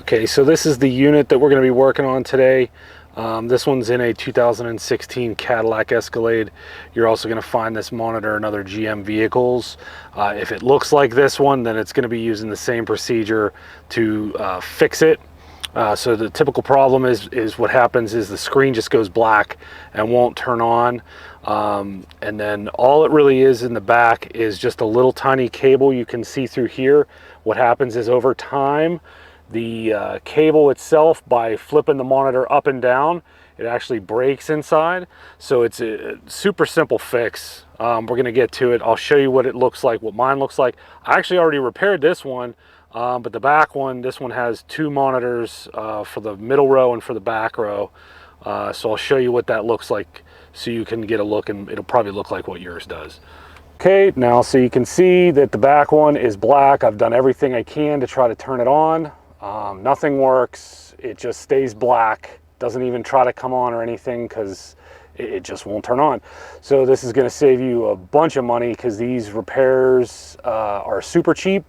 Okay, so this is the unit that we're going to be working on today. This one's in a 2016 Cadillac Escalade. You're also going to find this monitor in other GM vehicles. If it looks like this one, then it's going to be using the same procedure to fix it. So the typical problem is what happens is the screen just goes black and won't turn on. And then all it really is in the back is just a little tiny cable you can see through here. What happens is over time, the cable itself, by flipping the monitor up and down, it actually breaks inside. So it's a super simple fix. We're going to get to it. I'll show you what it looks like, what mine looks like. I actually already repaired this one, but the back one, this one has two monitors for the middle row and for the back row. So I'll show you what that looks like so you can get a look, and it'll probably look like what yours does. Okay, now so you can see that the back one is black. I've done everything I can to try to turn it on. Nothing works. It just stays black. Doesn't even try to come on or anything because it just won't turn on. So this is going to save you a bunch of money because these repairs are super cheap.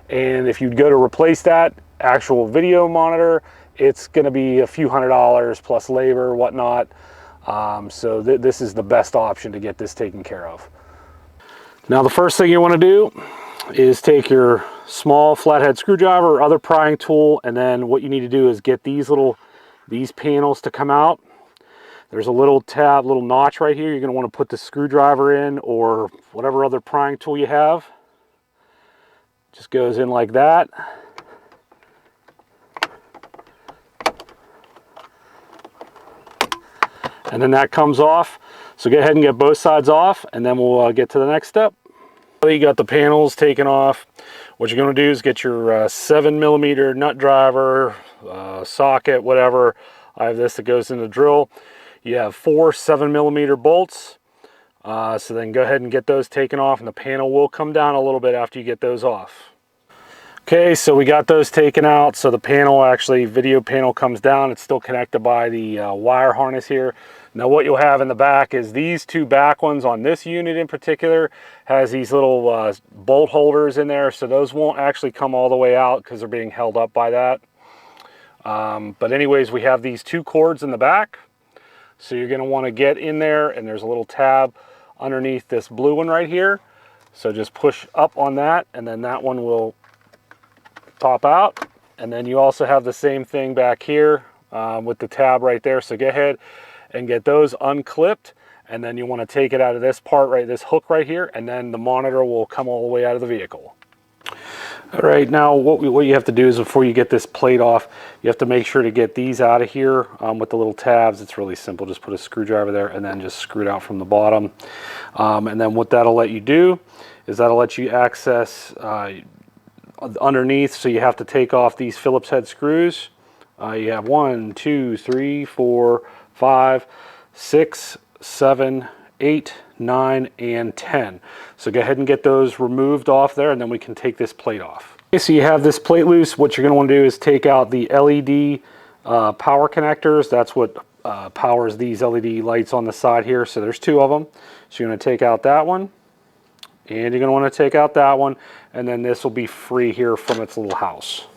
And if you'd go to replace that actual video monitor, it's going to be a few $100s plus labor, whatnot. So this is the best option to get this taken care of. Now the first thing you want to do is take your small flathead screwdriver or other prying tool, and then what you need to do is get these panels to come out. There's a little tab, little notch right here. You're going to want to put the screwdriver in, or whatever other prying tool you have. Just goes in like that. And then that comes off. So go ahead and get both sides off, and then we'll get to the next step. You got the panels taken off. What you're going to do is get your 7mm nut driver, socket, whatever. I have this that goes in the drill. You have 4 7mm bolts. So then go ahead and get those taken off, and the panel will come down a little bit after you get those off. Okay, so we got those taken out. So the panel, actually video panel, comes down. It's still connected by the wire harness here. Now what you'll have in the back is these two back ones on this unit in particular has these little bolt holders in there. So those won't actually come all the way out because they're being held up by that. But anyways, we have these two cords in the back. So you're going to want to get in there, and there's a little tab underneath this blue one right here. So just push up on that, and then that one will pop out. And then you also have the same thing back here with the tab right there. So go ahead and get those unclipped, and then you want to take it out of this part, right, this hook right here, and then the monitor will come all the way out of the vehicle. All right, now what you have to do is, before you get this plate off, you have to make sure to get these out of here with the little tabs. It's really simple. Just put a screwdriver there and then just screw it out from the bottom. And then what that'll let you do is that'll let you access underneath. So you have to take off these Phillips head screws. You have 1, 2, 3, 4, 5, 6, 7, 8, 9, and 10. So go ahead and get those removed off there, and then we can take this plate off. Okay, so you have this plate loose. What you're going to want to do is take out the LED power connectors. That's what powers these LED lights on the side here. So there's 2 of them. So you're going to take out that one, and you're going to want to take out that one, and then this will be free here from its little house.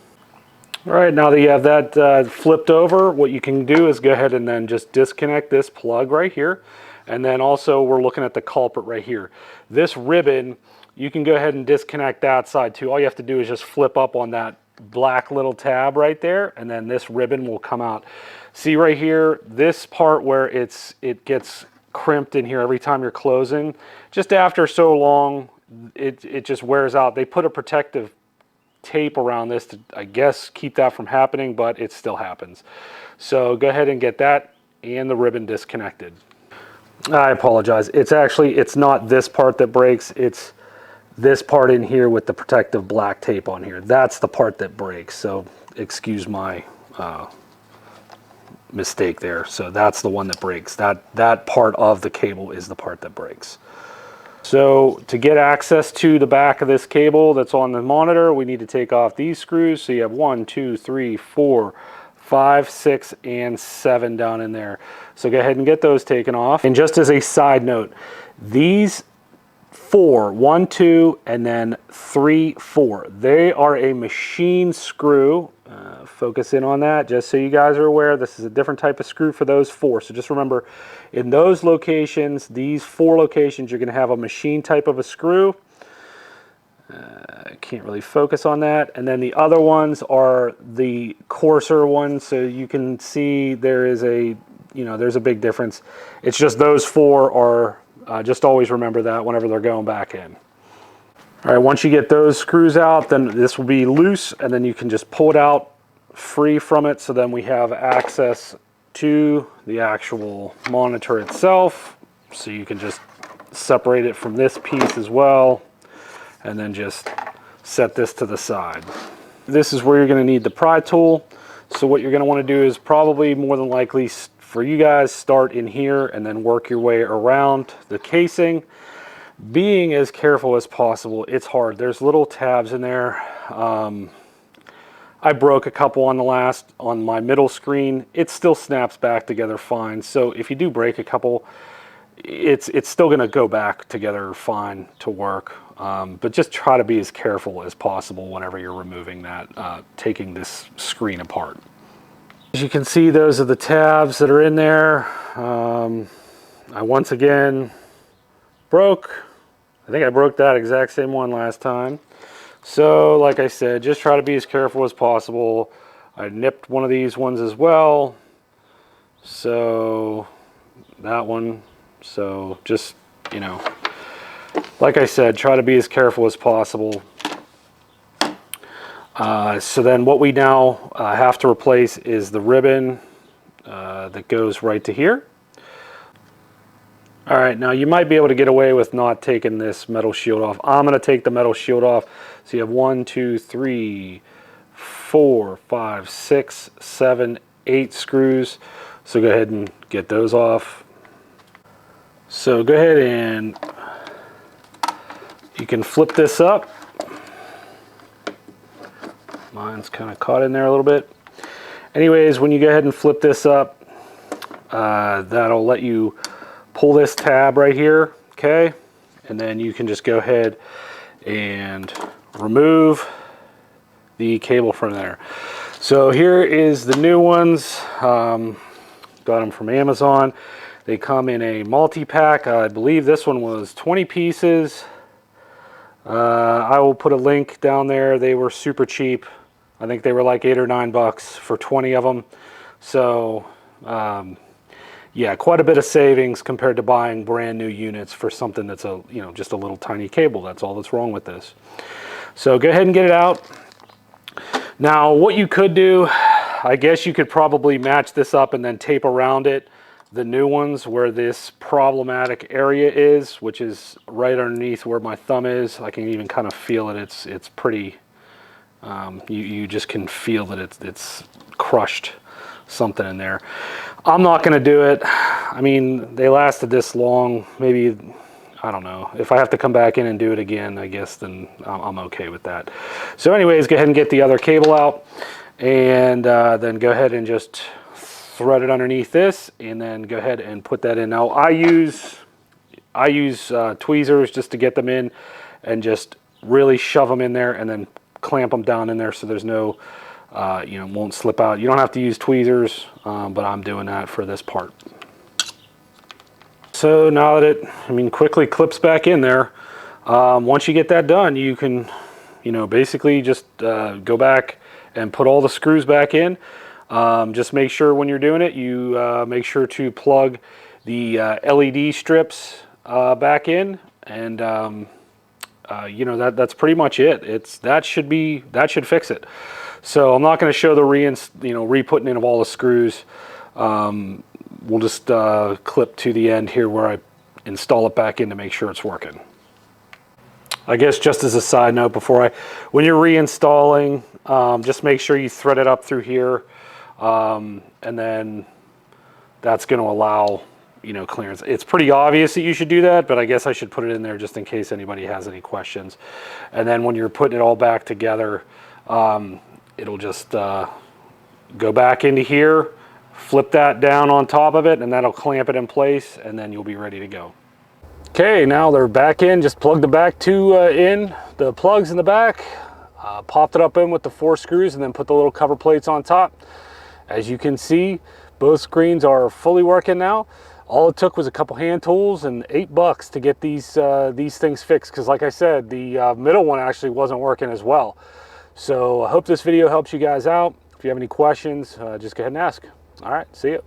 All right, now that you have that flipped over, what you can do is go ahead and then just disconnect this plug right here. And then also we're looking at the culprit right here. This ribbon, you can go ahead and disconnect that side too. All you have to do is just flip up on that black little tab right there, and then this ribbon will come out. See right here, this part where it gets crimped in here every time you're closing, just after so long, it just wears out. They put a protective tape around this to, I guess, keep that from happening, but it still happens. So go ahead and get that and the ribbon disconnected. I apologize. It's not this part that breaks. It's this part in here with the protective black tape on here. That's the part that breaks. So excuse my mistake there. So that's the one that breaks. That part of the cable is the part that breaks. So to get access to the back of this cable that's on the monitor, we need to take off these screws. So you have 1, 2, 3, 4, 5, 6, and 7 down in there. So go ahead and get those taken off. And just as a side note, these 4, 1, 2, and then 3, 4, they are a machine screw focus in on that, just so you guys are aware. This is a different type of screw for those 4. So just remember, in those locations, these 4 locations, you're going to have a machine type of a screw. I can't really focus on that. And then the other ones are the coarser ones. So you can see there is a, there's a big difference. It's just those 4 are, just always remember that whenever they're going back in. All right, once you get those screws out, then this will be loose, and then you can just pull it out free from it. So then we have access to the actual monitor itself. So you can just separate it from this piece as well, and then just set this to the side. This is where you're going to need the pry tool. So what you're going to want to do is probably more than likely for you guys, start in here and then work your way around the casing. Being as careful as possible. It's hard. There's little tabs in there. I broke a couple on my middle screen. It still snaps back together fine. So if you do break a couple, it's still going to go back together fine to work. But just try to be as careful as possible whenever you're removing that, taking this screen apart. As you can see, those are the tabs that are in there. I once again broke. I think I broke that exact same one last time. So like I said, just try to be as careful as possible. I nipped one of these ones as well. So that one. So just, like I said, try to be as careful as possible. So then what we now have to replace is the ribbon that goes right to here. All right, now you might be able to get away with not taking this metal shield off. I'm going to take the metal shield off. So you have 1, 2, 3, 4, 5, 6, 7, 8 screws. So go ahead and get those off. So go ahead and you can flip this up. Mine's kind of caught in there a little bit. Anyways, when you go ahead and flip this up, that'll let you pull this tab right here, okay? And then you can just go ahead and remove the cable from there. So here is the new ones. Got them from Amazon. They come in a multi-pack. I believe this one was 20 pieces. I will put a link down there. They were super cheap. I think they were like $8 or $9 for 20 of them. So yeah, quite a bit of savings compared to buying brand new units for something that's just a little tiny cable. That's all that's wrong with this. So go ahead and get it out. Now what you could do, I guess you could probably match this up and then tape around it the new ones where this problematic area is, which is right underneath where my thumb is. I can even kind of feel it. It's pretty, you just can feel that it's crushed something in there. I'm not going to do it. I mean, they lasted this long. Maybe, I don't know. If I have to come back in and do it again, I guess, then I'm okay with that. So anyways, go ahead and get the other cable out, and then go ahead and just thread it underneath this, and then go ahead and put that in. Now I use tweezers just to get them in, and just really shove them in there, and then clamp them down in there so there's no won't slip out. You don't have to use tweezers, but I'm doing that for this part. So now that it quickly clips back in there, once you get that done, you can basically just go back and put all the screws back in. Just make sure when you're doing it, you make sure to plug the LED strips back in, and that's pretty much it. That should fix it. So I'm not going to show the re-putting in of all the screws. We'll just clip to the end here where I install it back in to make sure it's working. I guess just as a side note, when you're reinstalling, just make sure you thread it up through here, and then that's going to allow clearance. It's pretty obvious that you should do that, but I guess I should put it in there just in case anybody has any questions. And then when you're putting it all back together, it'll just go back into here, flip that down on top of it, and that'll clamp it in place, and then you'll be ready to go. Okay, now they're back in. Just plug the back two in, the plugs in the back. Popped it up in with the 4 screws and then put the little cover plates on top. As you can see, both screens are fully working now. All it took was a couple hand tools and $8 to get these things fixed, because like I said, the middle one actually wasn't working as well. So I hope this video helps you guys out. If you have any questions, just go ahead and ask. All right, see you.